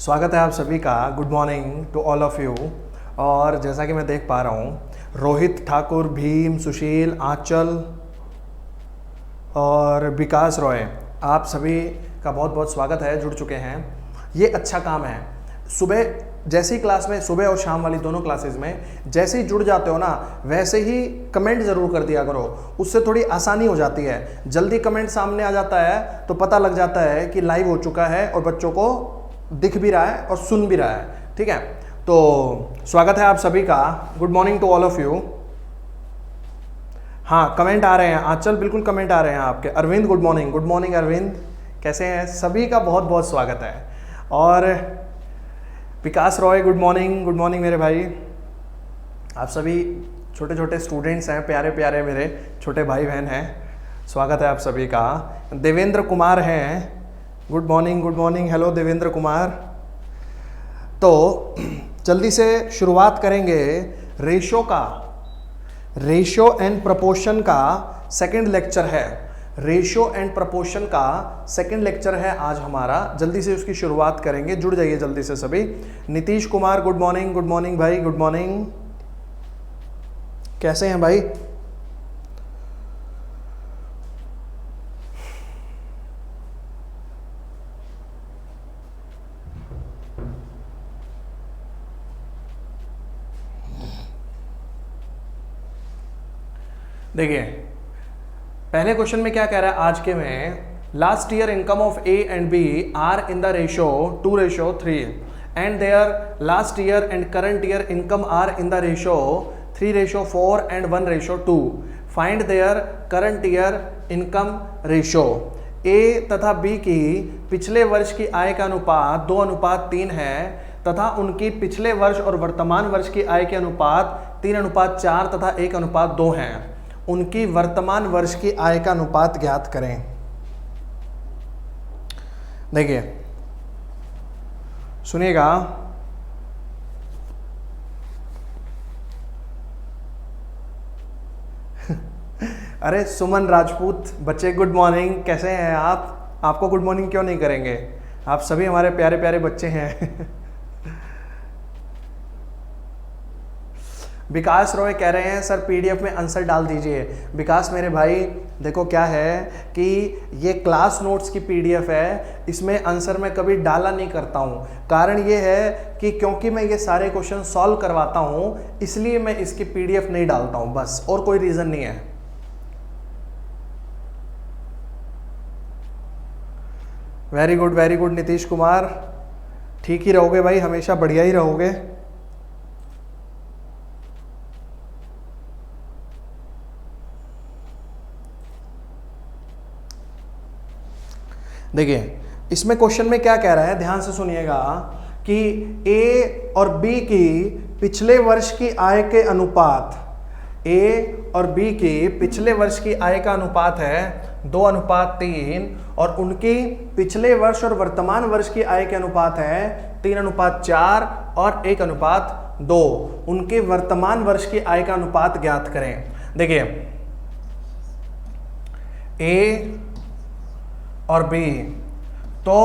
स्वागत है आप सभी का। Good morning to all of you. और जैसा कि मैं देख पा रहा हूँ, रोहित ठाकुर, भीम, सुशील, आंचल और विकास रॉय, आप सभी का बहुत बहुत स्वागत है, जुड़ चुके हैं। ये अच्छा काम है। सुबह जैसी क्लास में, सुबह और शाम वाली दोनों क्लासेस में जैसे ही जुड़ जाते हो ना, वैसे ही कमेंट ज़रूर कर दिया करो। उससे थोड़ी आसानी हो जाती है। जल्दी कमेंट सामने आ जाता है तो पता लग जाता है कि लाइव हो चुका है और बच्चों को दिख भी रहा है और सुन भी रहा है। ठीक है, तो स्वागत है आप सभी का। Good morning to all of you. हाँ, कमेंट आ रहे हैं। आंचल, बिल्कुल कमेंट आ रहे हैं आपके। Arvind, good morning. Good morning Arvind, कैसे हैं? सभी का बहुत बहुत स्वागत है। और Vikas Roy, good morning. Good morning मेरे भाई। आप सभी छोटे छोटे स्टूडेंट्स हैं, प्यारे प्यारे मेरे छोटे भाई बहन हैं, स्वागत है आप सभी का। देवेंद्र कुमार हैं, good morning. Good morning, hello Devendra Kumar. तो जल्दी से शुरुआत करेंगे रेशो का। रेशो एंड प्रपोर्शन का सेकंड लेक्चर है। रेशो एंड प्रपोर्शन का सेकंड लेक्चर है आज हमारा। जल्दी से उसकी शुरुआत करेंगे, जुड़ जाइए जल्दी से सभी। Nitish Kumar, good morning. Good morning भाई, गुड मॉर्निंग। कैसे हैं भाई? देखिए, पहले क्वेश्चन में क्या कह रहा है आज के में, last year income of A and B are in the ratio 2:3 and their last year and current year income are in the ratio 3:4 and 1:2। Find their current year income ratio. A तथा B की पिछले वर्ष की आय का अनुपात 2:3 है तथा उनकी पिछले वर्ष और वर्तमान वर्ष की आय के अनुपात 3:4 तथा 1:2 हैं। उनकी वर्तमान वर्ष की आय का अनुपात ज्ञात करें। देखिए, सुनिएगा। अरे सुमन राजपूत बच्चे, गुड मॉर्निंग। कैसे हैं आप? आपको गुड मॉर्निंग क्यों नहीं करेंगे? आप सभी हमारे प्यारे प्यारे बच्चे हैं। विकास रॉय कह रहे हैं सर पीडीएफ में आंसर डाल दीजिए। विकास मेरे भाई, देखो क्या है कि ये क्लास नोट्स की पीडीएफ है, इसमें आंसर मैं कभी डाला नहीं करता हूँ। कारण ये है कि क्योंकि मैं ये सारे क्वेश्चन सॉल्व करवाता हूँ, इसलिए मैं इसकी पीडीएफ नहीं डालता हूँ, बस, और कोई रीज़न नहीं है। Very good Nitish Kumar. ठीक ही रहोगे भाई, हमेशा बढ़िया ही रहोगे। देखिए, इसमें क्वेश्चन में क्या कह रहा है, ध्यान से सुनिएगा कि ए और बी की पिछले वर्ष की आय के अनुपात, ए और बी की पिछले वर्ष की आय का अनुपात है 2:3 और उनकी पिछले वर्ष और वर्तमान वर्ष की आय के अनुपात है 3:4 और 1:2। उनके वर्तमान वर्ष की आय का अनुपात ज्ञात करें। देखिए, ए और बी, तो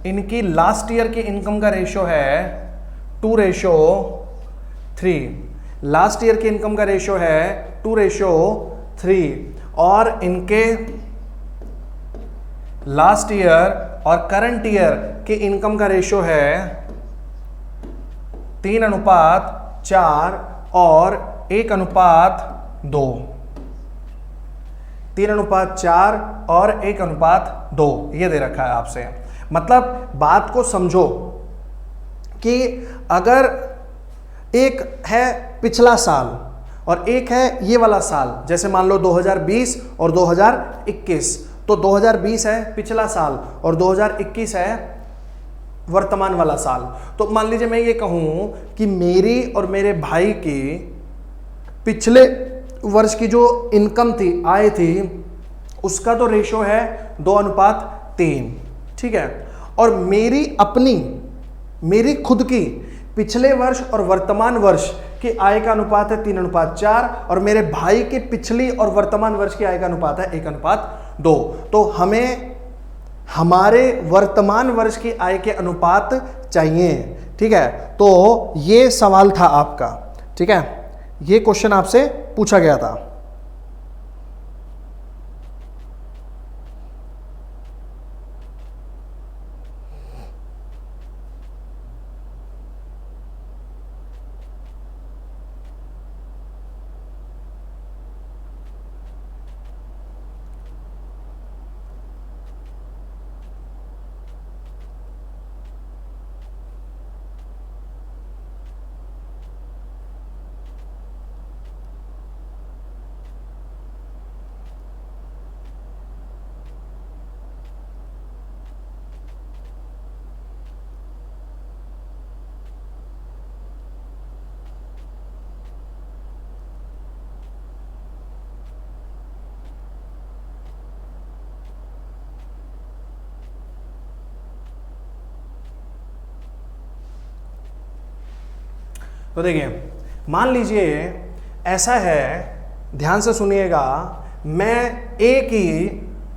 इनकी लास्ट ईयर की इनकम का रेशो है 2:3। लास्ट ईयर की इनकम का रेशो है 2:3 और इनके लास्ट ईयर और करंट ईयर की इनकम का रेशो है 3:4 और 1:2। 3:4 और 1:2 ये दे रखा है आपसे। मतलब बात को समझो कि अगर एक है पिछला साल और एक है ये वाला साल, जैसे मान लो 2020 और 2021, तो 2020 है पिछला साल और 2021 है वर्तमान वाला साल। तो मान लीजिए मैं ये कहूं कि मेरी और मेरे भाई की पिछले वर्ष की जो इनकम थी, आय थी, उसका तो रेशो है 2:3, ठीक है। और मेरी खुद की पिछले वर्ष और वर्तमान वर्ष की आय का अनुपात है 3:4 और मेरे भाई की पिछली और वर्तमान वर्ष की आय का अनुपात है 1:2। तो हमें हमारे वर्तमान वर्ष की आय के अनुपात चाहिए। ठीक है, तो ये सवाल था आपका। ठीक है, ये क्वेश्चन आपसे पूछा गया था। तो देखिए, मान लीजिए ऐसा है, ध्यान से सुनिएगा, मैं एक ही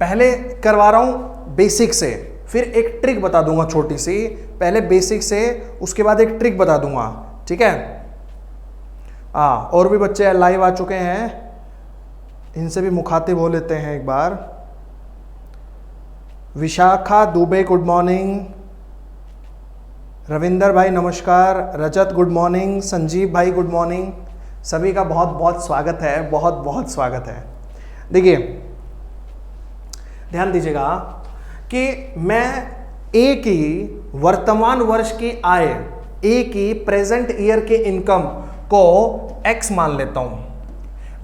पहले करवा रहा हूं बेसिक से, फिर एक ट्रिक बता दूंगा छोटी सी, पहले बेसिक से उसके बाद एक ट्रिक बता दूंगा। ठीक है, और भी बच्चे लाइव आ चुके हैं, इनसे भी मुखातिब हो लेते हैं एक बार। विशाखा दुबे गुड मॉर्निंग, रविंदर भाई नमस्कार, रजत गुड मॉर्निंग, संजीव भाई गुड मॉर्निंग, सभी का बहुत बहुत स्वागत है, बहुत बहुत स्वागत है। देखिए ध्यान दीजिएगा कि मैं एक ही वर्तमान वर्ष की आय, एक ही प्रेजेंट ईयर के इनकम को x मान लेता हूं।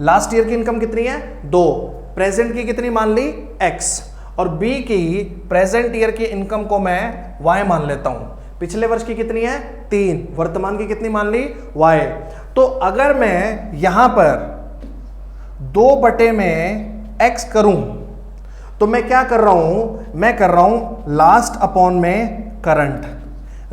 लास्ट ईयर की इनकम कितनी है 2, प्रेजेंट की कितनी मान ली x, और b की प्रेजेंट ईयर की इनकम को मैं y मान लेता हूं। पिछले वर्ष की कितनी है 3, वर्तमान की कितनी मान ली y। तो अगर मैं यहां पर 2 बटे में x करूं तो मैं क्या कर रहा हूं, मैं कर रहा हूं लास्ट अपॉन में करंट,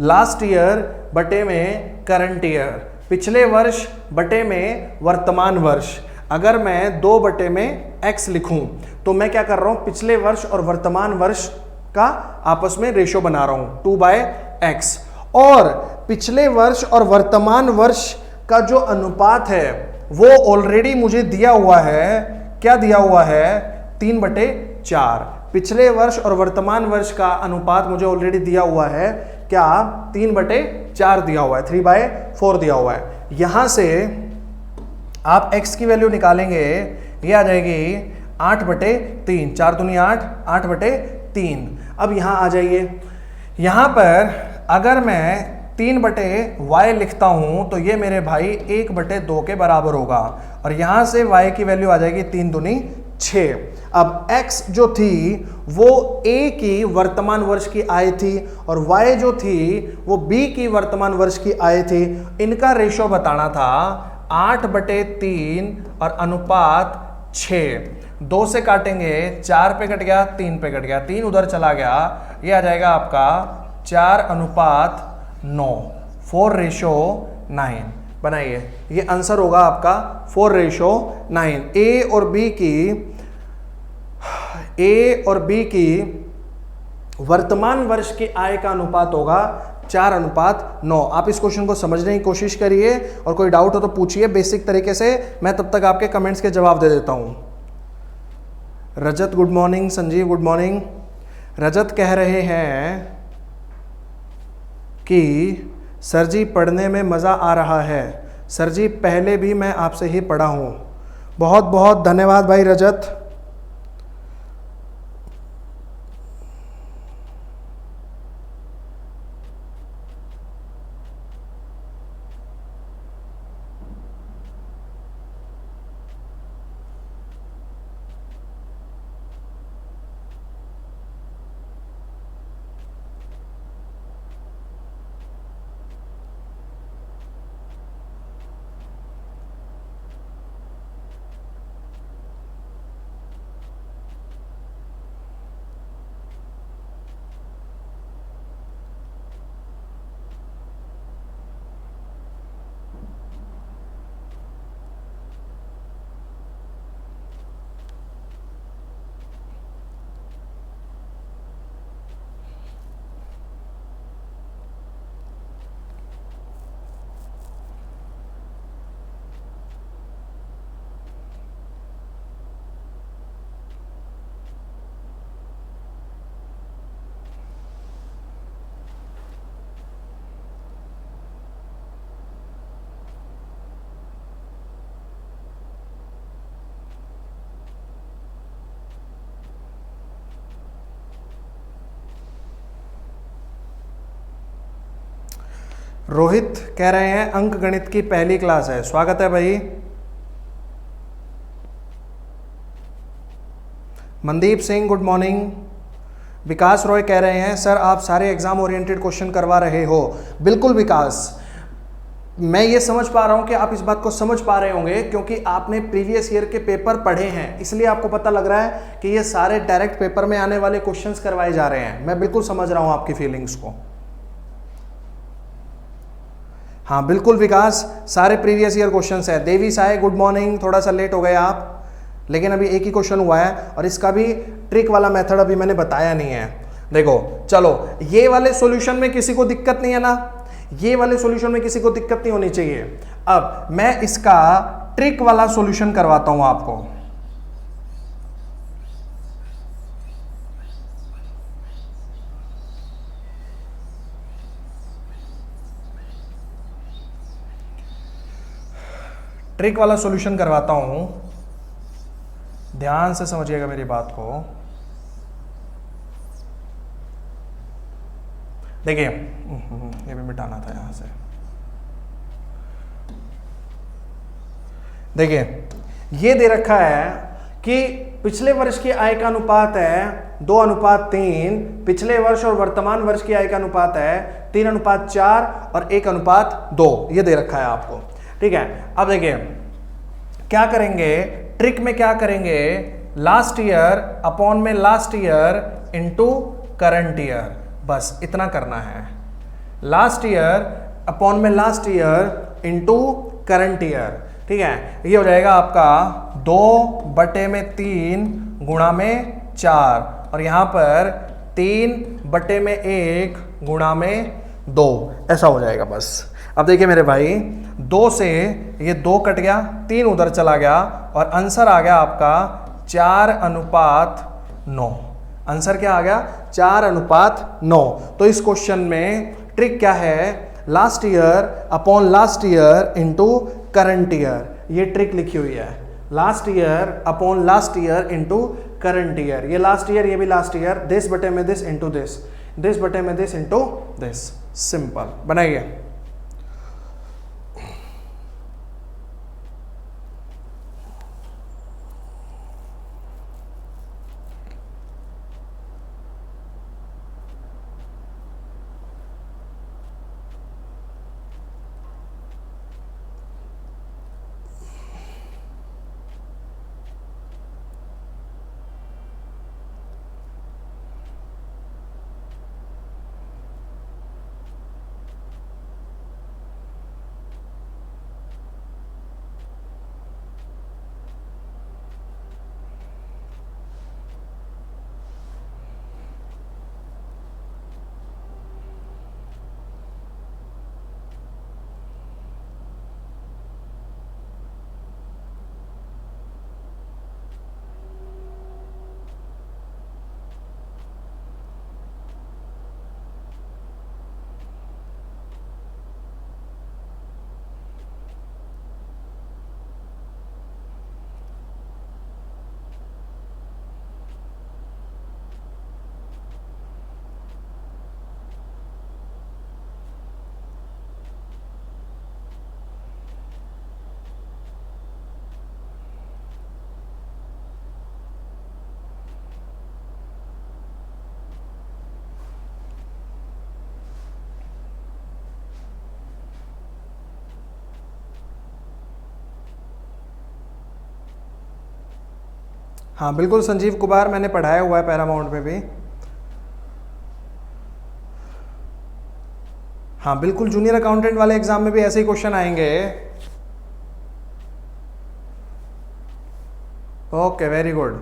लास्ट ईयर बटे में करंट ईयर, पिछले वर्ष बटे में वर्तमान वर्ष। अगर मैं 2 बटे में x लिखूं तो मैं क्या कर रहा हूं, पिछले वर्ष और वर्तमान वर्ष का आपस में रेशो बना रहा हूं 2/x, और पिछले वर्ष और वर्तमान वर्ष का जो अनुपात है वो ऑलरेडी मुझे दिया हुआ है। क्या दिया हुआ है 3/4। पिछले वर्ष और वर्तमान वर्ष का अनुपात मुझे ऑलरेडी दिया हुआ है, क्या 3/4 दिया हुआ है, 3/4 दिया हुआ है। यहां से आप x की वैल्यू निकालेंगे, ये आ जाएगी 8/3, 4 दूनी 8, 8/3। अब यहां आ जाइए, यहां पर अगर मैं 3/y लिखता हूं तो ये मेरे भाई 1/2 के बराबर होगा, और यहां से y की वैल्यू आ जाएगी 3 दूनी 6। अब x जो थी वो a की वर्तमान वर्ष की आय थी, और y जो थी वो b की वर्तमान वर्ष की आय थी। इनका रेशो बताना था 8/3 और अनुपात 6। 2 से काटेंगे 4 पे कट गया, 3 पे कट गया, 3 उधर चला गया, ये आ जाएगा आपका 4/9, 4:9 बनाइए। ये आंसर होगा आपका 4:9। ए और बी की वर्तमान वर्ष की आय का अनुपात होगा 4/9। आप इस क्वेश्चन को समझने की कोशिश करिए, और कोई डाउट हो तो पूछिए बेसिक तरीके से, मैं तब तक आपके कमेंट्स के जवाब दे देता हूं। Rajat good morning, Sanjeev good morning. Rajat कह रहे हैं कि सर जी पढ़ने में मज़ा आ रहा है। सर जी पहले भी मैं आपसे ही पढ़ा हूँ। बहुत बहुत धन्यवाद भाई रजत। रोहित कह रहे हैं अंक गणित की पहली क्लास है, स्वागत है भाई। Mandeep Singh good morning. विकास रॉय कह रहे हैं सर आप सारे एग्जाम ओरिएंटेड क्वेश्चन करवा रहे हो। बिल्कुल विकास, मैं ये समझ पा रहा हूं कि आप इस बात को समझ पा रहे होंगे क्योंकि आपने प्रीवियस ईयर के पेपर पढ़े हैं, इसलिए आपको पता लग रहा है कि ये सारे डायरेक्ट पेपर में आने वाले क्वेश्चंस करवाए जा रहे हैं। मैं बिल्कुल समझ रहा हूं आपकी फीलिंग्स को। हाँ बिल्कुल विकास, सारे प्रीवियस ईयर क्वेश्चंस है। देवी साय गुड मॉर्निंग, थोड़ा सा लेट हो गए आप, लेकिन अभी एक ही क्वेश्चन हुआ है और इसका भी ट्रिक वाला मेथड अभी मैंने बताया नहीं है। देखो चलो, ये वाले सॉल्यूशन में किसी को दिक्कत नहीं है ना, ये वाले सॉल्यूशन में किसी को दिक्कत नहीं होनी चाहिए। अब मैं इसका ट्रिक वाला सॉल्यूशन करवाता हूं आपको। ट्रिक वाला सॉल्यूशन करवाता हूं, ध्यान से समझिएगा मेरी बात को। देखिए ये भी मिटाना था यहां से। देखिए ये दे रखा है कि पिछले वर्ष की आय का अनुपात है 2:3, पिछले वर्ष और वर्तमान वर्ष की आय का अनुपात है 3:4 और 1:2, ये दे रखा है आपको। ठीक है, अब देखिए क्या करेंगे, ट्रिक में क्या करेंगे, लास्ट ईयर अपॉन में last year into current year, बस इतना करना है। लास्ट ईयर अपॉन में last year into current year. ठीक है, ये हो जाएगा आपका 2/3 गुणा में 4 और यहां पर 3/1 गुणा में 2, ऐसा हो जाएगा बस। अब देखिए मेरे भाई, 2 से ये 2 कट गया, 3 उधर चला गया और आंसर आ गया आपका 4:9। आंसर क्या आ गया, 4:9। तो इस क्वेश्चन में ट्रिक क्या है, last year upon last year into current year, ये ट्रिक लिखी हुई है। Last year upon last year into current year, ये लास्ट ईयर ये भी लास्ट ईयर, दिस बटे में दिस इनटू दिस, दिस बटे में दिस इनटू दिस। सिंपल, बनाइए। हाँ बिल्कुल संजीव कुमार, मैंने पढ़ाया हुआ है पैरामाउंट में भी। हाँ बिल्कुल, जूनियर अकाउंटेंट वाले एग्जाम में भी ऐसे ही क्वेश्चन आएंगे। Okay very good.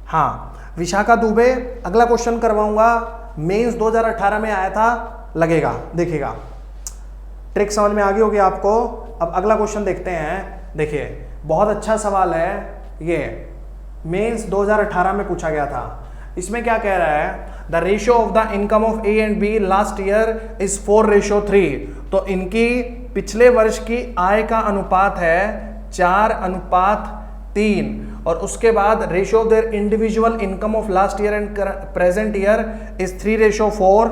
हाँ विशाखा दुबे, अगला क्वेश्चन करवाऊंगा, मेंस 2018 में आया था, लगेगा, देखिएगा। ट्रिक समझ में आ गई होगी आपको। अब अगला क्वेश्चन देखते हैं। देखिए बहुत अच्छा सवाल है ये, मेंस 2018 में पूछा गया था। इसमें क्या कह रहा है, the ratio of the income of A and B last year is 4:3। तो इनकी पिछले वर्ष की आय का अनुपात है 4:3 और उसके बाद ratio of their individual income of last year and present year is 3:4।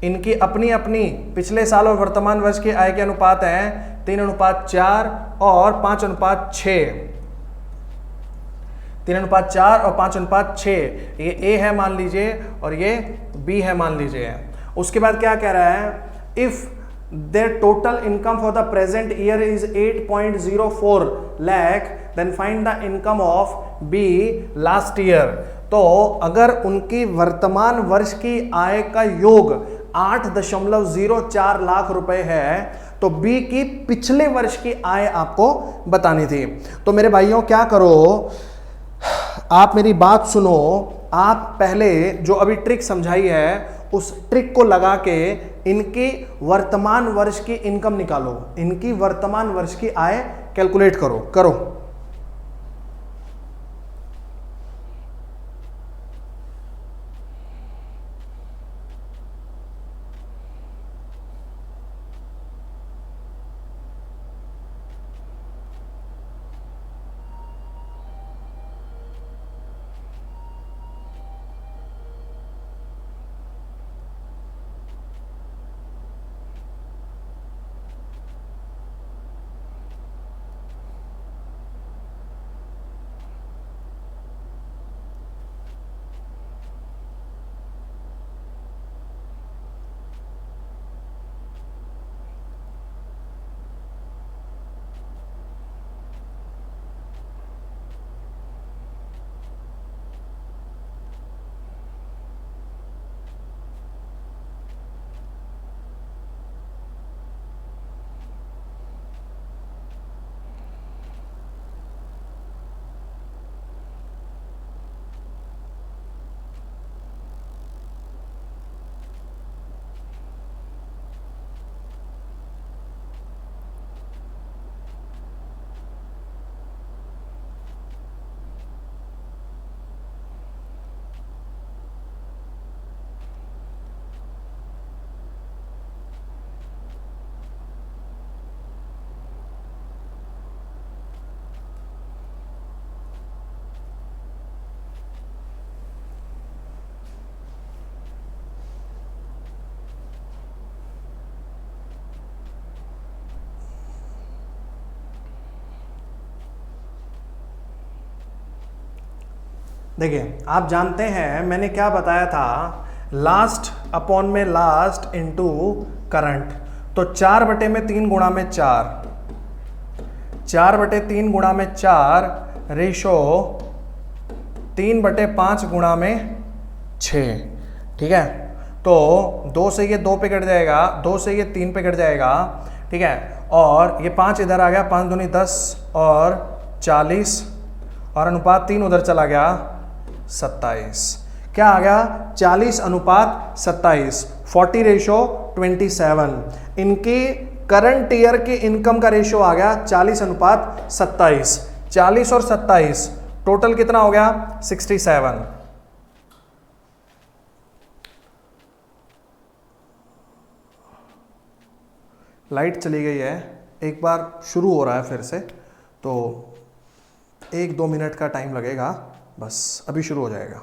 इनकी अपनी अपनी पिछले साल और वर्तमान वर्ष की आय के अनुपात हैं 3:4 और 5:6। 3:4 और 5:6, ये A है मान लीजिए और ये B है मान लीजिए। उसके बाद क्या कह रहा है, if their total income for the present year is 8.04 lakh then find the income of B last year। तो अगर उनकी वर्तमान वर्ष की आय का योग 8.04 लाख रुपए है तो बी की पिछले वर्ष की आय आपको बतानी थी। तो मेरे भाइयों क्या करो, आप मेरी बात सुनो, आप पहले जो अभी ट्रिक समझाई है उस ट्रिक को लगा के इनकी वर्तमान वर्ष की इनकम निकालो, इनकी वर्तमान वर्ष की आय कैलकुलेट करो। देखिए आप जानते हैं मैंने क्या बताया था, लास्ट अपॉन में लास्ट इनटू करंट। तो 4/3 गुणा में 4, 4/3 गुणा में 4 रेशो 3/5 गुणा में 6। ठीक है, तो 2 से ये 2 पे कट जाएगा, 2 से ये 3 पे कट जाएगा। ठीक है, और ये 5 इधर आ गया, 5 दूनी 10 और 40 और अनुपात 3 उधर चला गया 27। क्या आ गया, 40:27, 40:27। इनकी करंट ईयर की इनकम का रेशियो आ गया 40:27। 40 और 27 टोटल कितना हो गया, 67। लाइट चली गई है, एक बार शुरू हो रहा है फिर से, तो 1-2 मिनट का टाइम लगेगा, बस अभी शुरू हो जाएगा।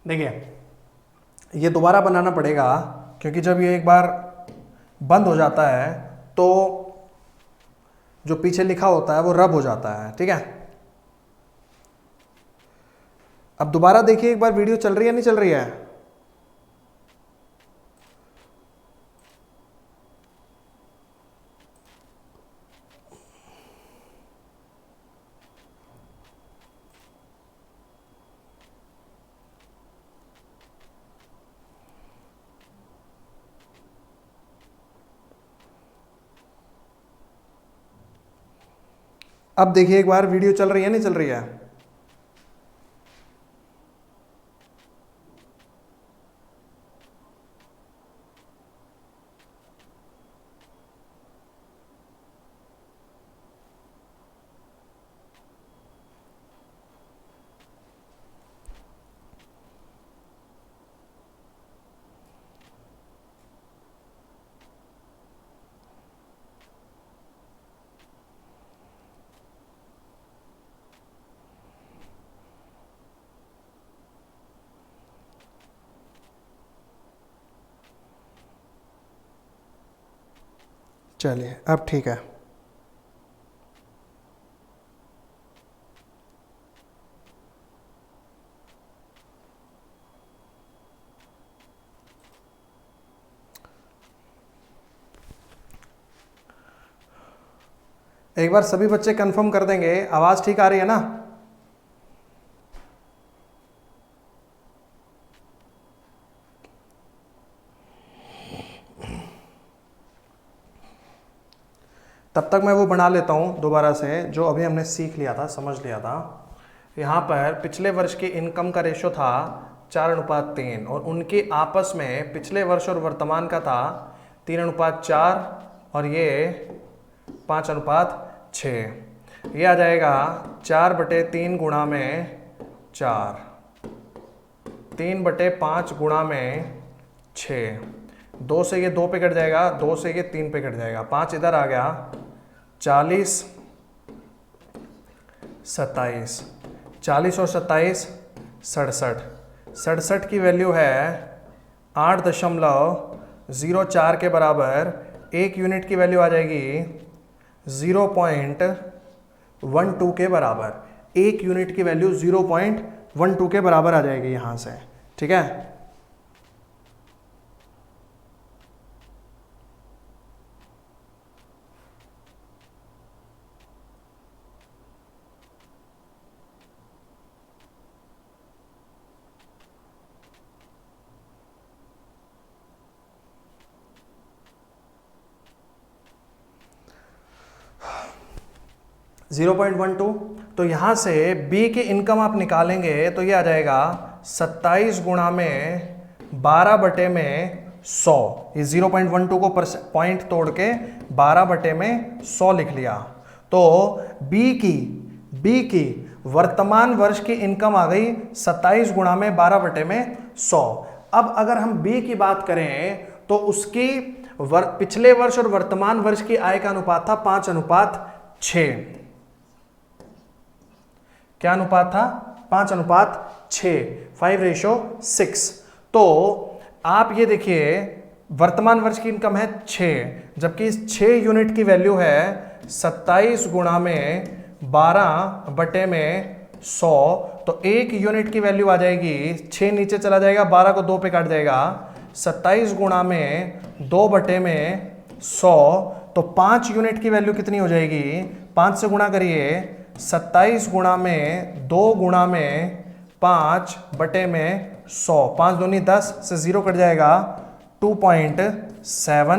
देखिए ये दोबारा बनाना पड़ेगा, क्योंकि जब ये एक बार बंद हो जाता है तो जो पीछे लिखा होता है वो रब हो जाता है। ठीक है, अब दोबारा देखिए एक बार वीडियो चल रही है नहीं चल रही है। अब देखिए एक बार वीडियो चल रही है नहीं चल रही है। चलिए अब ठीक है। एक बार सभी बच्चे कंफर्म कर देंगे, आवाज ठीक आ रही है ना? तब तक मैं वो बना लेता हूँ दोबारा से जो अभी हमने सीख लिया था, समझ लिया था। यहाँ पर पिछले वर्ष की इनकम का रेशो था 4:3 और उनके आपस में पिछले वर्ष और वर्तमान का था 3:4 और ये 5:6। ये आ जाएगा 4/3 गुणा में 4, 3/5 गुणा में 6। 2 से ये 2 पे कट जाएगा, 2 से ये 3 पे कट जाएगा, 5 इधर आ गया। 40, 27, 40 और 27 67। 67 की वैल्यू है 8.04 के बराबर। 1 यूनिट की वैल्यू आ जाएगी 0.12 के बराबर। 1 यूनिट की वैल्यू 0.12 के बराबर आ जाएगी यहां से। ठीक है, 0.12। तो यहाँ से बी की इनकम आप निकालेंगे तो ये आ जाएगा 27 गुणा में 12/100। ये 0.12 को पॉइंट तोड़ के 12/100 लिख लिया। तो बी की वर्तमान वर्ष की इनकम आ गई 27 गुणा में 12/100। अब अगर हम बी की बात करें तो उसकी पिछले वर्ष और वर्तमान वर्ष की आय का अनुपात था 5:6। क्या अनुपात था? 5:6, 5:6। तो आप ये देखिए वर्तमान वर्ष की इनकम है 6, जबकि इस 6 यूनिट की वैल्यू है 27 गुणा में 12/100। तो 1 यूनिट की वैल्यू आ जाएगी, 6 नीचे चला जाएगा, 12 को 2 पे काट जाएगा, 27 गुणा में 2/100। तो 5 यूनिट की वैल्यू कितनी हो जाएगी? 5 से गुणा करिए, 27 गुणा में 2 गुणा में 5/100। 5 दूनी 10 से 0 कट जाएगा, 2.7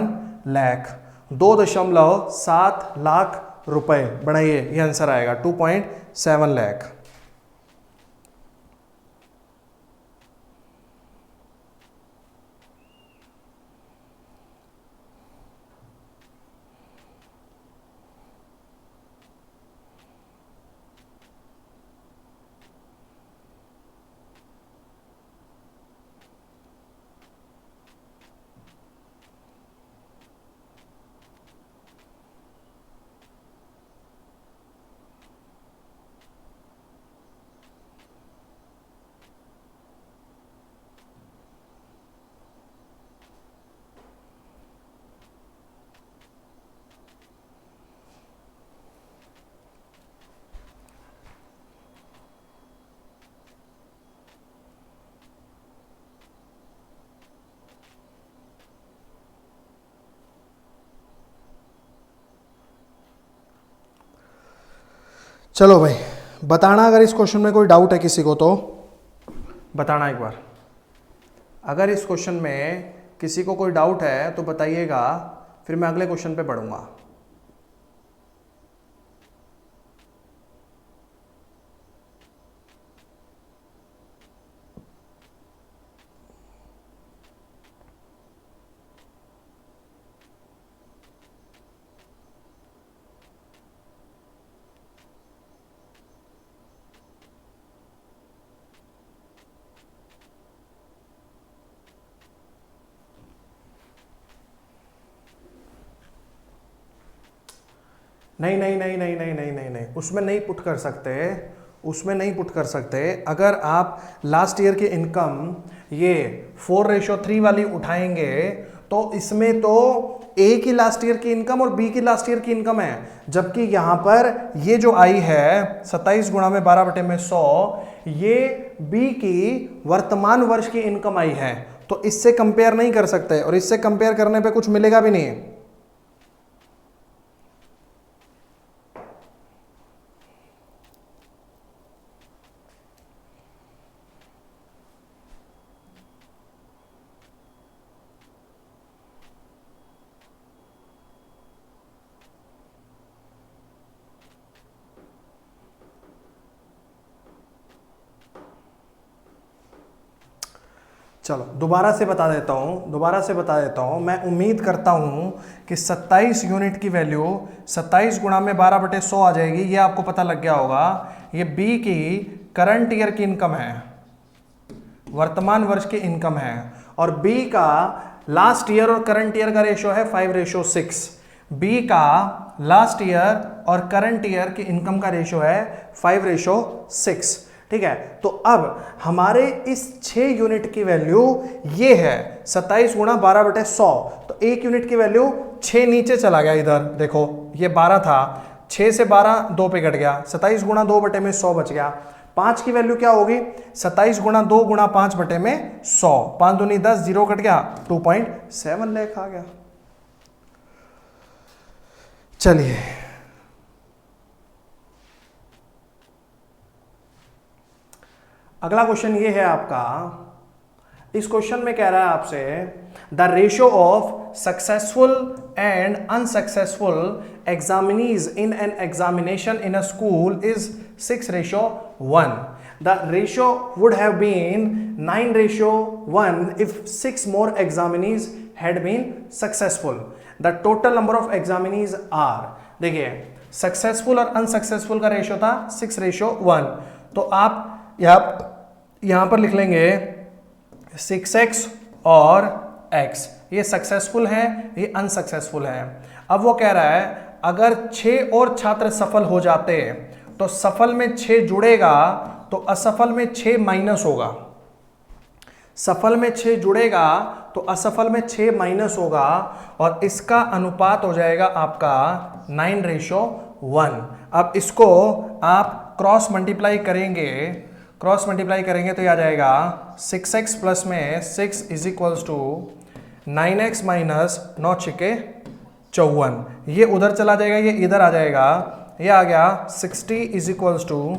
लाख, 2.7 लाख रुपए। बढ़ाइए, ये आंसर आएगा 2.7 लाख। चलो भाई, बताना अगर इस क्वेश्चन में कोई डाउट है किसी को तो बताना एक बार। अगर इस क्वेश्चन में किसी को कोई डाउट है तो बताइएगा, फिर मैं अगले क्वेश्चन पे पढ़ूंगा। नहीं नहीं नहीं नहीं नहीं नहीं नहीं नहीं, उसमें नहीं पुट कर सकते, उसमें नहीं पुट कर सकते। अगर आप लास्ट ईयर की इनकम ये 4:3 वाली उठाएंगे तो इसमें तो ए की लास्ट ईयर की इनकम और बी की लास्ट ईयर की इनकम है, जबकि यहां पर ये जो आई है 27 गुणा में 12/100, ये बी की वर्तमान वर्ष की इनकम आई है, तो इससे कंपेयर नहीं कर सकते और इससे कंपेयर करने पे कुछ मिलेगा भी नहीं। चलो दोबारा से बता देता हूँ, मैं उम्मीद करता हूँ कि 27 यूनिट की वैल्यू 27 गुणा में 12/100 आ जाएगी, ये आपको पता लग गया होगा। ये बी की करंट ईयर की इनकम है, वर्तमान वर्ष की इनकम है, और बी का लास्ट ईयर और करंट ईयर का रेशो है 5:6। बी का लास्ट ईयर और करंट ईयर की इनकम का रेशो है 5:6। ठीक है, तो अब हमारे इस 6 यूनिट की वैल्यू ये है 27 गुणा 12/100, तो 1 यूनिट की वैल्यू 6 नीचे चला गया, इधर देखो ये 12 था, 6 से 12 2 पे कट गया, 27 गुणा 2/100 बच गया। 5 की वैल्यू क्या होगी, 27 गुणा 2 गुणा 5/100, 5 दूनी 10, 0 कट गया, 2.7 लाख आ गया। चलिए अगला क्वेश्चन ये है आपका। इस क्वेश्चन में कह रहा है आपसे the ratio of successful and unsuccessful examinees in an examination in a school is 6:1। The ratio would have been 9:1 if 6 more examinees had been successful. The total number of examinees are, देखिए successful और unsuccessful का ratio था 6:1, तो आप यहां पर लिख लेंगे 6x और x, ये सक्सेसफुल है, ये अनसक्सेसफुल है। अब वो कह रहा है अगर 6 और छात्र सफल हो जाते तो सफल में 6 जुड़ेगा तो असफल में 6 माइनस होगा, सफल में 6 जुड़ेगा तो असफल में 6 माइनस होगा, और इसका अनुपात हो जाएगा आपका 9:1। अब इसको आप क्रॉस मल्टीप्लाई करेंगे तो ये आ जाएगा 6x प्लस में 6 is equals to 9x minus 9 छिके 54, ये उधर चला जाएगा, ये इधर आ जाएगा, ये आ गया 60 इज इक्वल्स टू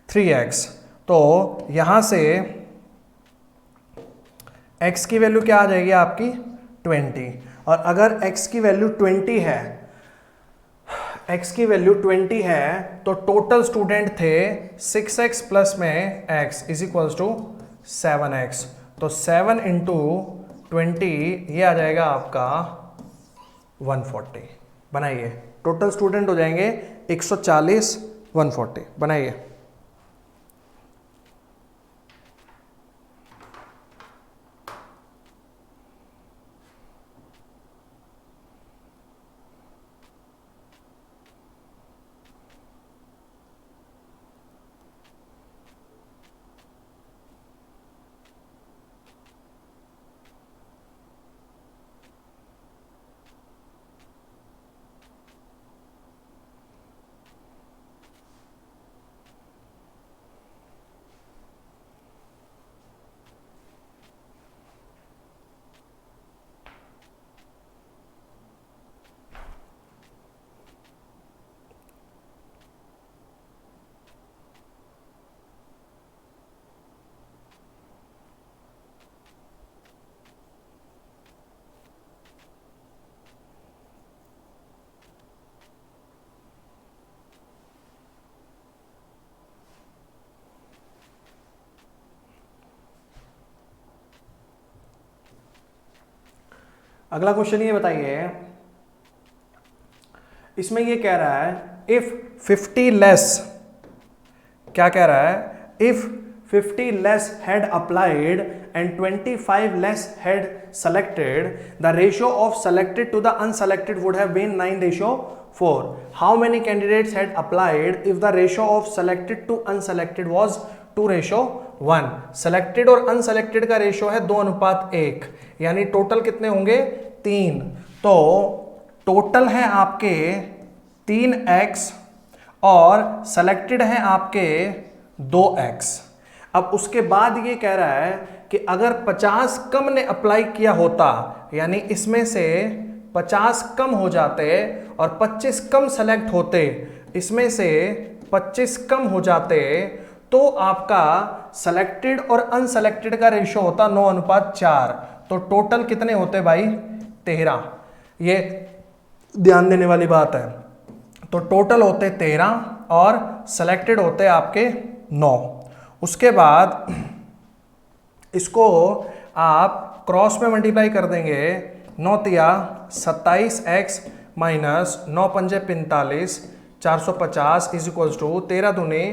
3x। तो यहां से x की वैल्यू क्या आ जाएगी आपकी 20, और अगर x की वैल्यू 20 है, x की वैल्यू 20 है तो टोटल स्टूडेंट थे 6x प्लस में x is equals to 7x, तो 7 इंटू 20 ये आ जाएगा आपका 140। बनाइए, टोटल स्टूडेंट हो जाएंगे 140, 140 बनाइए। अगला क्वेश्चन ये बताइए, इसमें ये कह रहा है इफ 50 लेस, क्या कह रहा है, if 50 less had applied and 25 less had selected, the ratio of selected to the unselected would have been 9:4. How many candidates had applied if the ratio of selected to unselected was 2:1? selected और unselected का ratio है 2:1, यानी total कितने होंगे 3। तो total है आपके 3x और सेलेक्टेड है आपके 2x। अब उसके बाद ये कह रहा है कि अगर 50 कम ने अप्लाई किया होता, यानी इसमें से 50 कम हो जाते और 25 कम सेलेक्ट होते, इसमें से 25 कम हो जाते, तो आपका सेलेक्टेड और अनसेलेक्टेड का रेशियो होता 9:4। तो टोटल कितने होते भाई 13। ये ध्यान देने वाली बात है। तो टोटल होते 13 और सेलेक्टेड होते आपके 9। उसके बाद इसको आप क्रॉस में मल्टीप्लाई कर देंगे, 9 तिया 27x माइनस 9 पंजे 45 450 इज इक्वल टू 13 दूनी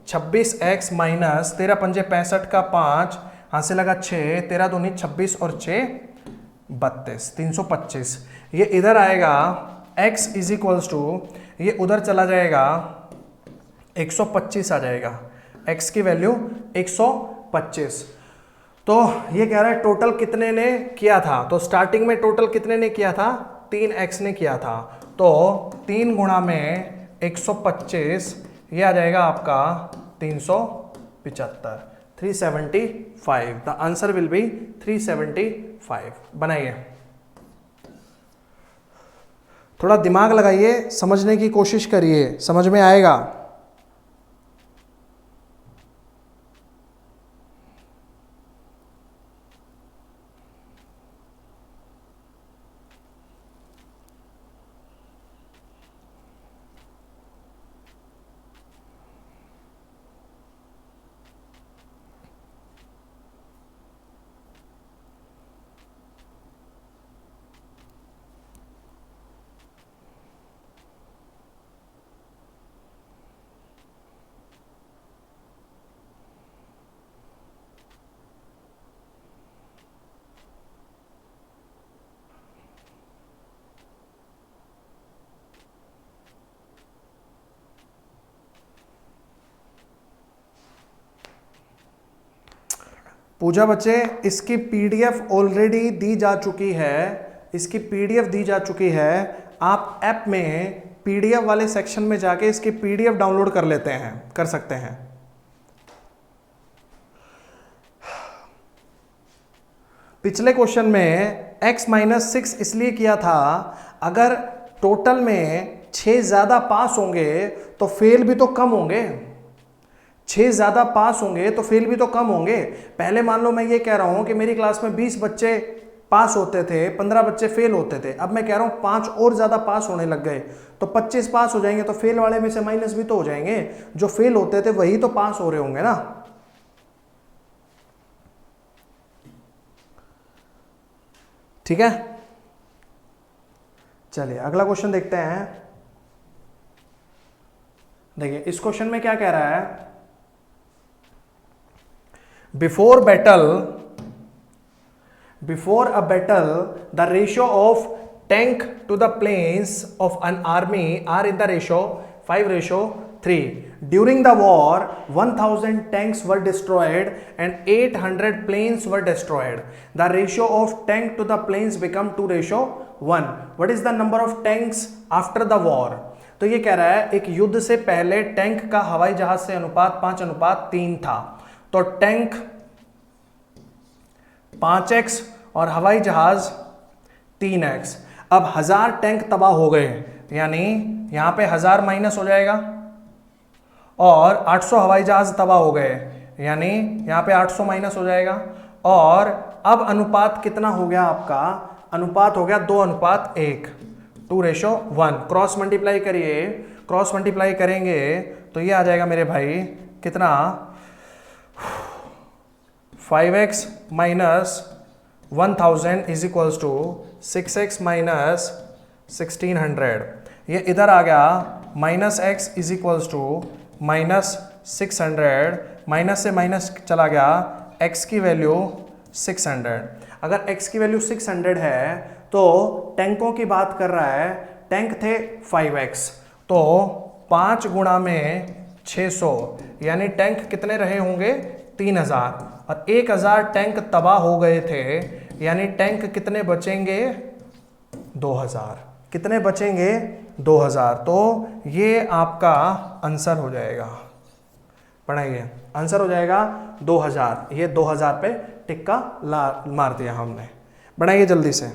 26x माइनस 13 पंजे 65 का 5, हाथ से लगा 6, 13 दूनी 26 और 6 32, 325। ये इधर आएगा x इज इक्वल्स टू, ये उधर चला जाएगा 125 आ जाएगा, x की वैल्यू 125। तो ये कह रहा है टोटल कितने ने किया था, तो स्टार्टिंग में टोटल कितने ने किया था 3x ने किया था, तो 3 गुणा में 125, ये आ जाएगा आपका 375, 375। The answer will be 375। बनाइए, थोड़ा दिमाग लगाइए, समझने की कोशिश करिए, समझ में आएगा। पूजा बच्चे, इसकी पीडीएफ ऑलरेडी दी जा चुकी है, इसकी पीडीएफ दी जा चुकी है। आप ऐप में पीडीएफ वाले सेक्शन में जाके इसकी पीडीएफ डाउनलोड कर लेते हैं, कर सकते हैं। पिछले क्वेश्चन में x माइनस 6 इसलिए किया था, अगर टोटल में 6 ज्यादा पास होंगे तो फेल भी तो कम होंगे, 6 ज्यादा पास होंगे तो फेल भी तो कम होंगे। पहले मान लो मैं ये कह रहा हूं कि मेरी क्लास में 20 बच्चे पास होते थे, 15 बच्चे फेल होते थे, अब मैं कह रहा हूं 5 और ज्यादा पास होने लग गए तो 25 पास हो जाएंगे, तो फेल वाले में से माइनस भी तो हो जाएंगे, जो फेल होते थे वही तो पास हो रहे होंगे ना। ठीक है, चलिए अगला क्वेश्चन देखते हैं। देखिए इस क्वेश्चन में क्या कह रहा है, Before a battle, the ratio of tank to the planes of an army are in the ratio 5:3. During the war, 1000 tanks were destroyed and 800 planes were destroyed. The ratio of tank to the planes become 2:1. What is the number of tanks after the war? तो ये कह रहा है एक युद्ध से पहले tank का हवाई जहाज से अनुपात 5:3 था। तो टैंक 5x और हवाई जहाज 3x। अब 1000 टैंक तबाह हो गए, यानी यहां पे 1000 माइनस हो जाएगा, और 800 हवाई जहाज तबाह हो गए, यानी यहां पे 800 माइनस हो जाएगा। और अब अनुपात कितना हो गया आपका, अनुपात हो गया 2:1, 2:1। क्रॉस मल्टीप्लाई करिए, क्रॉस मल्टीप्लाई करेंगे तो ये आ जाएगा मेरे भाई कितना, 5x minus 1000 is equals to 6x minus 1600, ये इधर आ गया minus x is equals to minus 600, minus से माइनस चला गया, x की वैल्यू 600। अगर x की वैल्यू 600 है तो टैंकों की बात कर रहा है, टैंक थे 5x, तो 5 गुणा में 600, यानी टैंक कितने रहे होंगे 3000, और 1000 टैंक तबाह हो गए थे, यानी टैंक कितने बचेंगे 2000, कितने बचेंगे 2000। तो ये आपका आंसर हो जाएगा, पढ़ाइए, आंसर हो जाएगा 2000, ये 2000 पे टिक्का मार दिया हमने। बढ़ाइए जल्दी से।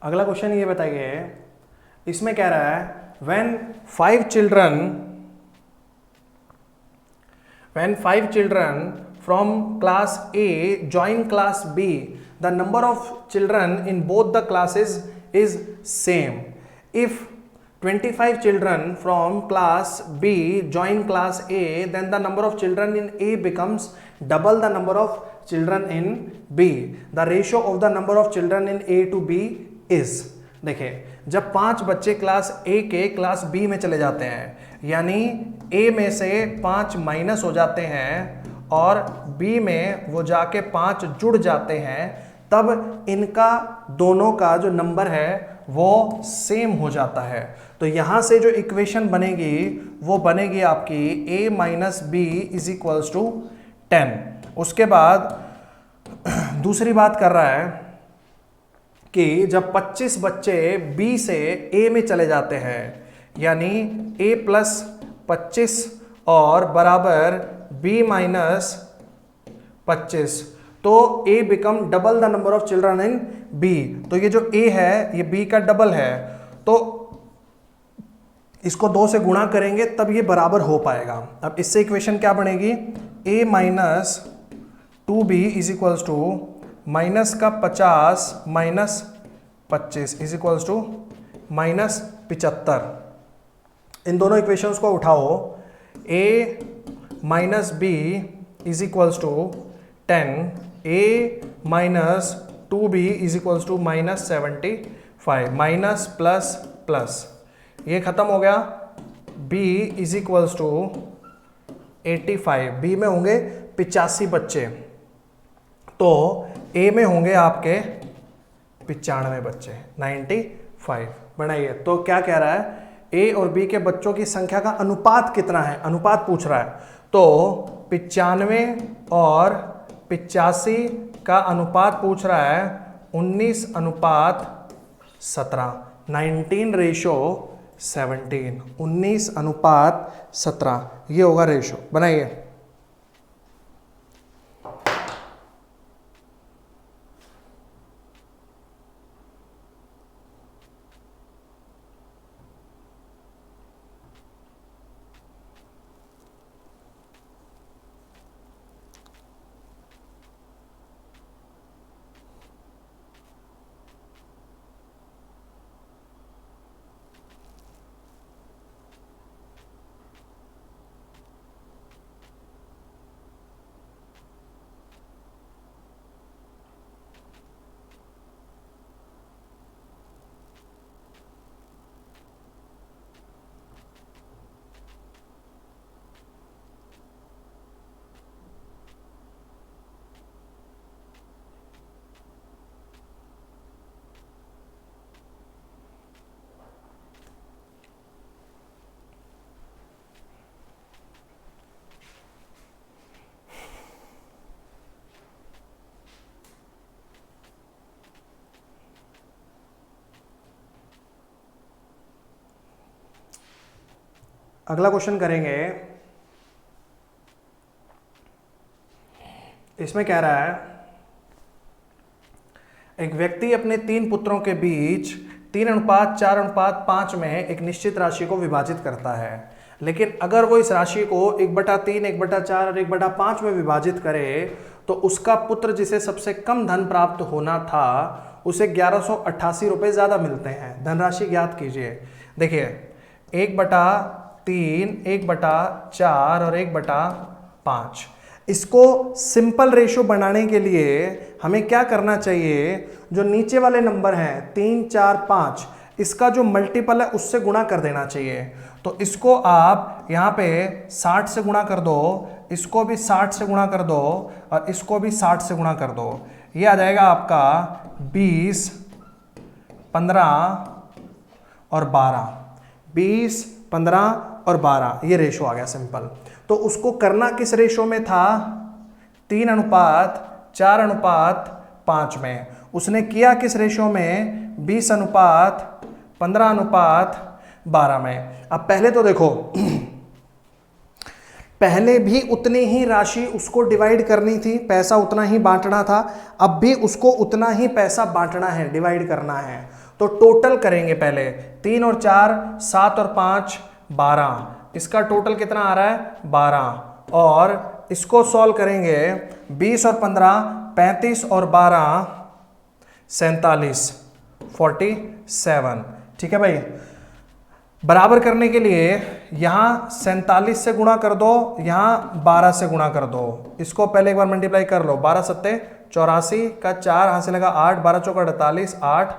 अगला क्वेश्चन ये बताइए, इसमें कह रहा है when five children from class A join class B, the number of children in both the classes is same. If 25 children from class B join class A, then the number of children in A becomes double the number of children in B. The ratio of the number of children in A to B is, देखिए जब 5 बच्चे class A के class B में चले जाते हैं, यानी A में से 5 माइनस हो जाते हैं और B में वो जाके 5 जुड़ जाते हैं, तब इनका दोनों का जो नंबर है वो सेम हो जाता है। तो यहाँ से जो इक्वेशन बनेगी वो बनेगी आपकी A minus B is equals to 10। उसके बाद दूसरी बात कर रहा है कि जब 25 बच्चे B से A में चले जाते हैं, यानी A प्लस 25 और बराबर B माइनस 25, तो A become double the number of children in B। तो ये जो A है ये B का डबल है, तो इसको 2 से गुणा करेंगे तब ये बराबर हो पाएगा। अब इससे इक्वेशन क्या बनेगी, a minus 2b is equals to minus का 50 minus 25 is equals to minus 75। इन दोनों इक्वेशंस को उठाओ, a minus b is equals to 10, a minus 2b is equals to minus 75, minus plus plus, ये खत्म हो गया। b is equals to 85, b में होंगे 85 बच्चे, तो a में होंगे आपके 95 बच्चे, 95। बनाइए, तो क्या कह रहा है, a और b के बच्चों की संख्या का अनुपात कितना है, अनुपात पूछ रहा है। तो 95 और 85 का अनुपात पूछ रहा है 19:17, 19:17, 19:17, ये होगा रेशो। बनाइए, अगला क्वेश्चन करेंगे। इसमें कह रहा है, एक व्यक्ति अपने 3 पुत्रों के बीच 3:4:5 में एक निश्चित राशि को विभाजित करता है, लेकिन अगर वो इस राशि को 1/3, 1/4 और 1/5 में विभाजित करे तो उसका पुत्र जिसे सबसे कम धन प्राप्त होना था उसे 1188 रुपये ज्यादा मिलते हैं। धनराशि ज्ञात कीजिए। देखिए, 1/3, 1/4 और 1/5, इसको सिंपल रेशो बनाने के लिए हमें क्या करना चाहिए, जो नीचे वाले नंबर हैं 3, 4, 5, इसका जो मल्टीपल है उससे गुणा कर देना चाहिए। तो इसको आप यहाँ पे 60 से गुणा कर दो, इसको भी 60 से गुणा कर दो और इसको भी 60 से गुणा कर दो। ये आ जाएगा आपका 20, 15 और 12, 20, 15 और 12, ये रेशो आ गया सिंपल। तो उसको करना किस रेशो में था, 3:4:5 में। उसने किया किस रेशो में, 20:15:12 में। अब पहले तो देखो, पहले भी उतनी ही राशि उसको डिवाइड करनी थी, पैसा उतना ही बांटना था, अब भी उसको उतना ही पैसा बांटना है, डिवाइड करना है। तो टोटल करेंगे पहले, 3 और 4, 7 और 5, 12, इसका टोटल कितना आ रहा है, 12, और इसको सॉल्व करेंगे, 20 और 15, 35 और 12, 47, 47। ठीक है भाई, बराबर करने के लिए यहाँ 47 से गुणा कर दो, यहाँ 12 से गुणा कर दो। इसको पहले एक बार मल्टीप्लाई कर लो, 12 सत्ते 84 का 4 हाथ से लगा 8, 12 चौका 48, 8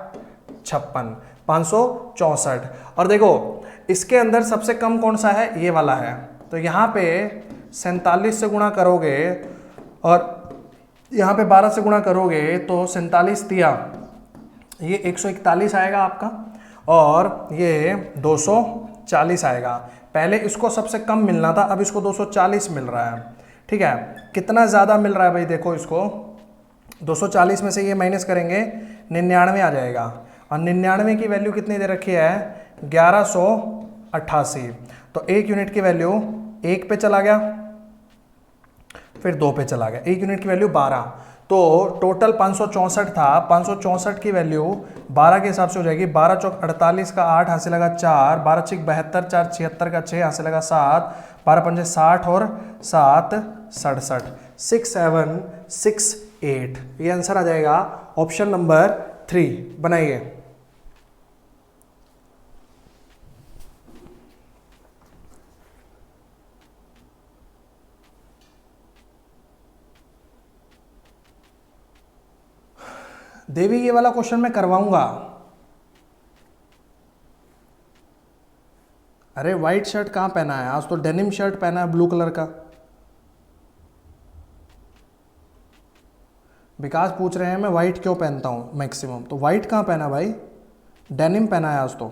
56, 564। और देखो इसके अंदर सबसे कम कौन सा है, ये वाला है। तो यहाँ पे 47 से गुणा करोगे और यहाँ पे 12 से गुणा करोगे तो 47 दिया, ये 141 आएगा आपका, और ये 240 आएगा। पहले इसको सबसे कम मिलना था, अब इसको 240 मिल रहा है। ठीक है, कितना ज़्यादा मिल रहा है भाई, देखो इसको 240 में से ये माइनस करेंगे 99 आ जाएगा, और 99 की वैल्यू कितनी दे रखी है, 1188। तो 1 यूनिट की वैल्यू 1 पे चला गया, फिर 2 पे चला गया, 1 यूनिट की वैल्यू 12, तो टोटल 564 था, 564 की वैल्यू 12 के हिसाब से हो जाएगी। 12 चौक 48 का 8 हासिल लगा 4, 12 छिक 72, 4 76 का 6 हासिल लगा 7, 12 पंजे 60 और 7 67, 6768। ये आंसर आ जाएगा ऑप्शन नंबर 3। बनाइए। देवी ये वाला क्वेश्चन मैं करवाऊंगा। अरे व्हाइट शर्ट कहाँ पहना है आज? तो डेनिम शर्ट पहना है ब्लू कलर का। विकास पूछ रहे हैं मैं व्हाइट क्यों पहनता हूं मैक्सिमम, तो व्हाइट कहाँ पहना भाई? डेनिम पहना है आज तो।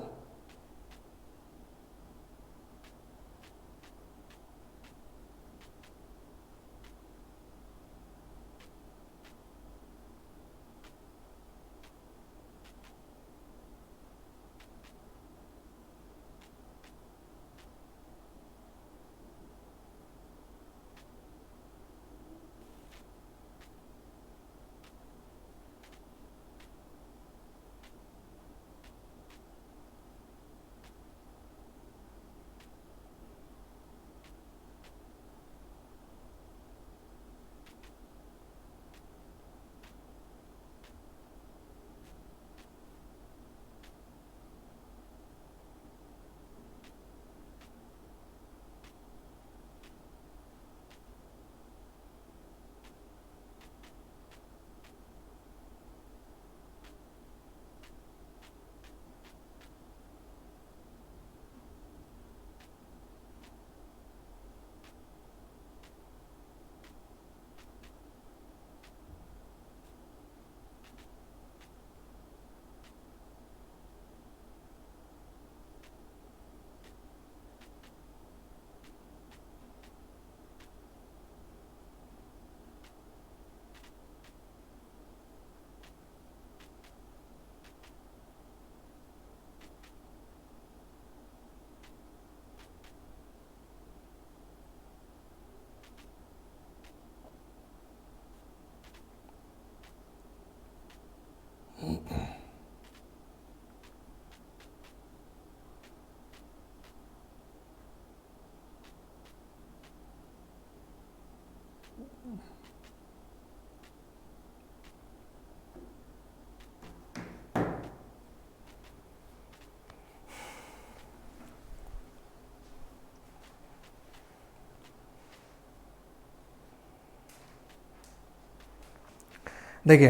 देखिए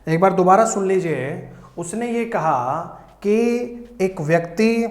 एक बार दोबारा सुन लीजिए। उसने ये कहा कि एक व्यक्ति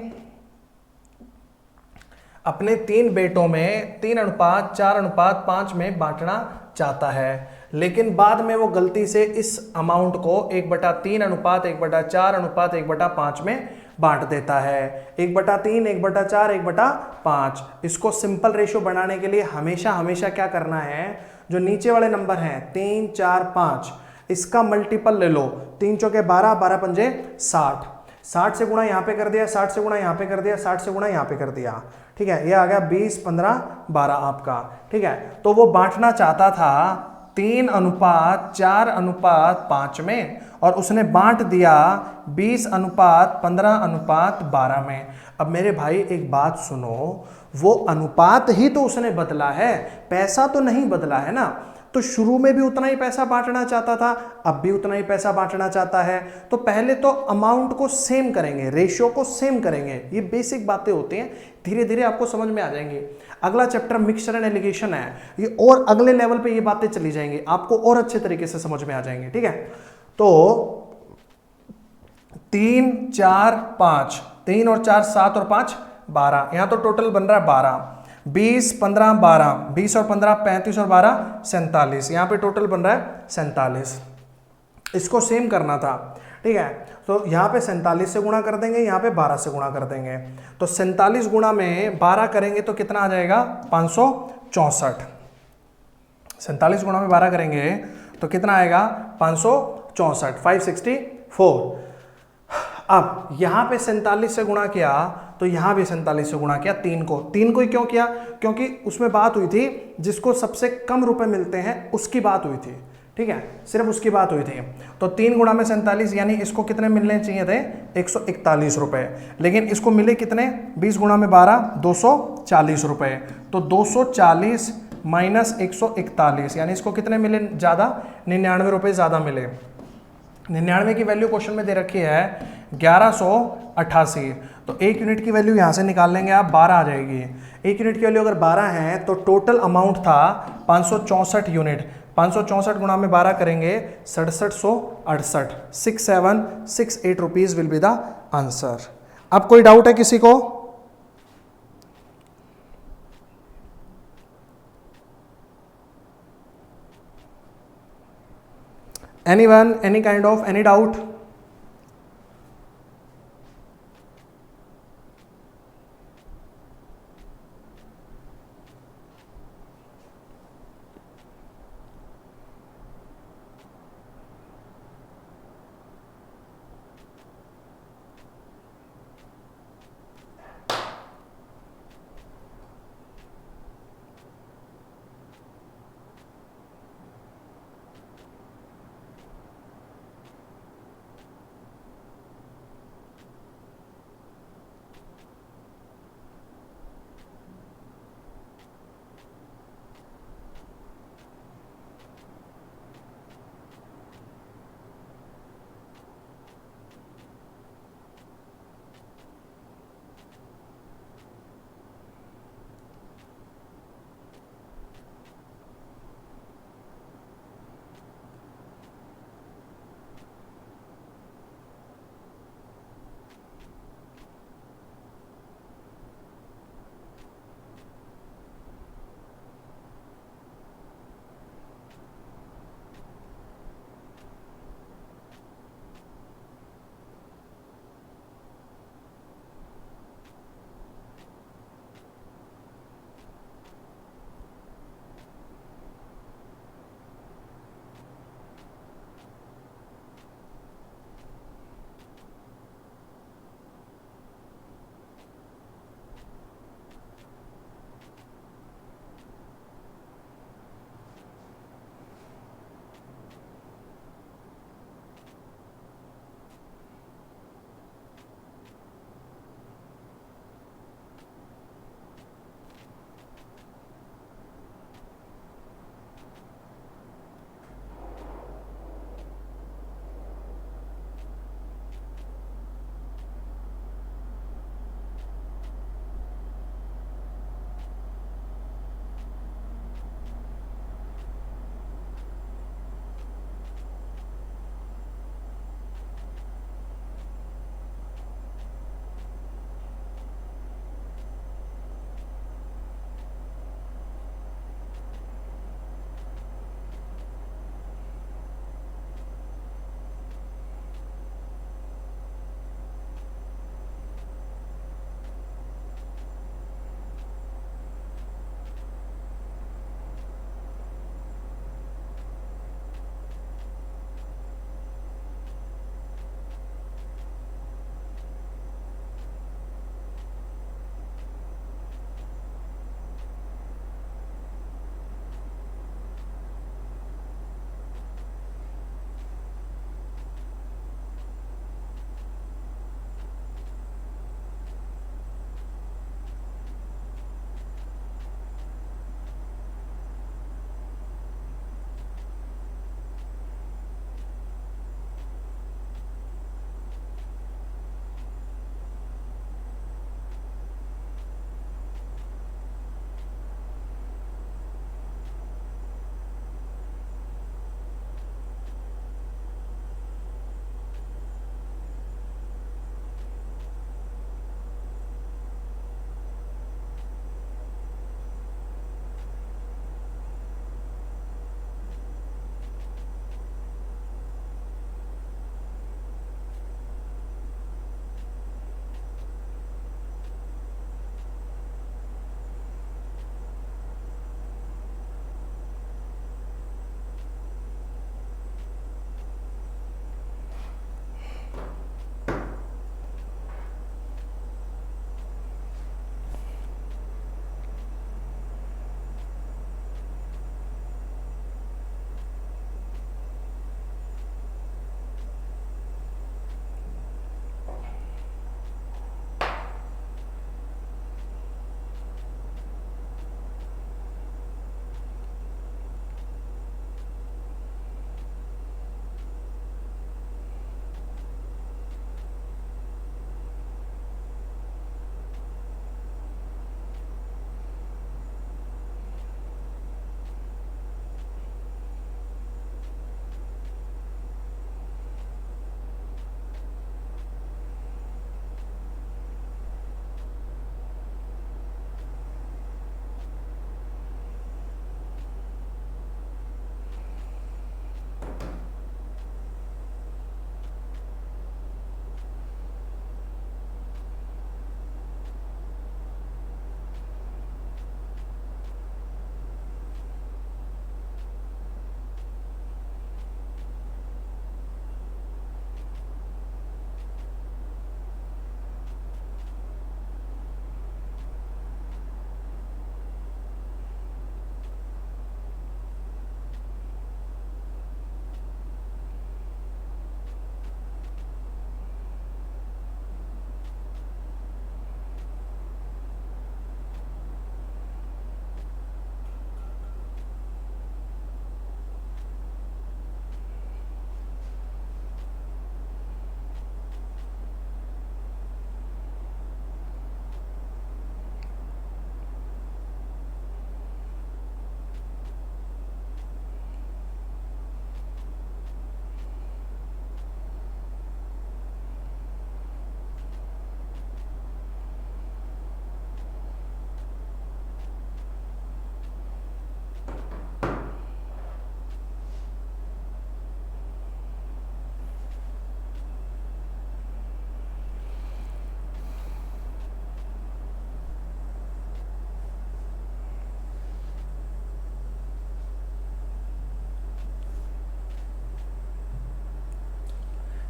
अपने 3 बेटों में 3:4:5 में बांटना चाहता है, लेकिन बाद में वो गलती से इस अमाउंट को 1/3:1/4:1/5 में बांट देता है। 1/3, 1/4, 1/5। इसको सिंपल रेशियो बनाने के लिए हमेशा क्या करना है, जो नीचे वाले नंबर हैं 3, 4, 5, इसका मल्टीपल ले लो। 3 चौके 12, 12 पंजे 60, 60 से गुणा यहाँ पे कर दिया, 60 से गुणा यहाँ पे कर दिया, 60 से गुणा यहाँ पे कर दिया। ठीक है, ये आ गया 20, 15, 12 आपका। ठीक है, तो वो बांटना चाहता था 3:4:5 में, और उसने बांट दिया 20:15:12 में। अब मेरे भाई एक बात सुनो, वो अनुपात ही तो उसने बदला है, पैसा तो नहीं बदला है ना। तो शुरू में भी उतना ही पैसा बांटना चाहता था, अब भी उतना ही पैसा बांटना चाहता है। तो पहले तो अमाउंट को सेम करेंगे, रेशियो को सेम करेंगे। ये बेसिक बातें होती हैं, धीरे धीरे आपको समझ में आ जाएंगी। अगला चैप्टर मिक्सचर एंड एलिगेशन है, ये और अगले लेवल पे ये बातें चली जाएंगी, आपको और अच्छे तरीके से समझ में आ जाएंगे। ठीक है, तो 3, 4, 5, 3 और 4 7 और 5 12, यहां तो टोटल बन रहा है 12। 20, 15, 12, 20 और 15 35 और 12 47, यहां पे टोटल बन रहा है 47। इसको सेम करना था। ठीक है, तो यहां पे 47 से गुणा कर देंगे, यहां पे 12 से गुणा कर देंगे। तो 47 गुणा में 12 करेंगे तो कितना आ जाएगा? 564। 47 गुणा में 12 करेंगे तो कितना आएगा? 564, 564। अब यहां पे 47 से गुणा किया तो यहां भी 47 से गुणा किया। 3 को ही क्यों किया? क्योंकि उसमें बात हुई थी जिसको सबसे कम रुपए मिलते हैं उसकी बात हुई थी। ठीक है, सिर्फ उसकी बात हुई थी। तो 3 गुणा में 47 यानी इसको कितने मिलने चाहिए थे 141 रुपए, लेकिन इसको मिले कितने 20 गुणा में 12 240 रुपए। तो 240 माइनस 141 यानी इसको कितने मिले ज़्यादा 99 रुपए ज़्यादा मिले। 99 की वैल्यू क्वेश्चन में दे रखी है 1188। तो 1 यूनिट की वैल्यू यहाँ से निकाल लेंगे आप 12 आ जाएगी। 1 यूनिट की वैल्यू अगर 12 है तो टोटल अमाउंट था 564 यूनिट। 564 गुणा में 12 करेंगे 6768 6768 rupees will be the answer. अब कोई डाउट है किसी को? Anyone, any kind of any doubt?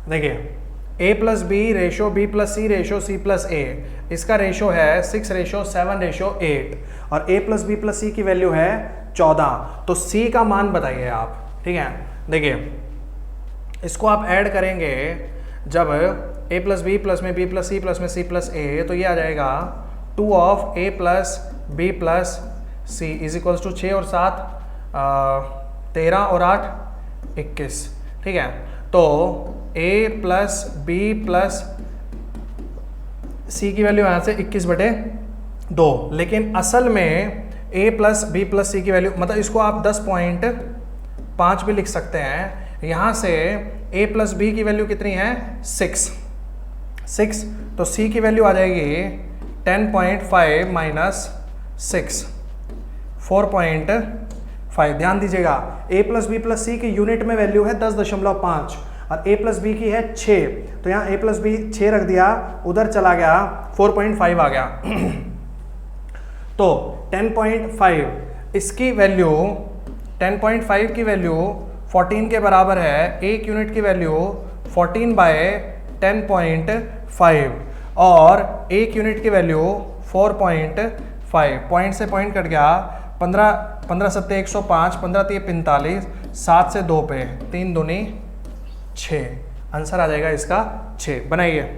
देखिए a plus B ratio b plus C ratio c plus a, इसका रेशो है 6:7:8 और a plus B plus C की वैल्यू है 14। तो c का मान बताइए आप, ठीक है। देखिए इसको आप ऐड करेंगे जब a प्लस बी प्लस में b प्लस सी प्लस में c प्लस a, तो ये आ जाएगा 2 of a plus B plus C is equals to 6 और 7 13 और 8 21, ठीक है। तो a plus B plus C की वैल्यू यहाँ से 21/2, लेकिन असल में a plus B plus C की वैल्यू, मतलब इसको आप 10.5 भी लिख सकते हैं। यहाँ से a प्लस बी की वैल्यू कितनी है 6, तो c की वैल्यू आ जाएगी 10.5 माइनस 6 4.5। ध्यान दीजिएगा a plus B plus C की यूनिट में वैल्यू है 10.5 और a प्लस बी की है 6, तो यहाँ a प्लस बी 6 रख दिया, उधर चला गया 4.5 आ गया। तो 10.5 इसकी वैल्यू 10.5 की वैल्यू 14 के बराबर है, एक यूनिट की वैल्यू 14/10.5 और एक यूनिट की वैल्यू 4.5। पॉइंट से पॉइंट कट गया, 15 सत्ते 105, 15 3 45, 7 से 2 पे 3 दूनी 6, आंसर आ जाएगा इसका 6। बनाइए।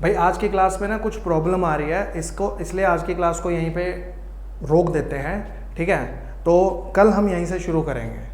भाई आज की क्लास में ना कुछ प्रॉब्लम आ रही है, इसको इसलिए आज की क्लास को यहीं पे रोक देते हैं, ठीक है। तो कल हम यहीं से शुरू करेंगे।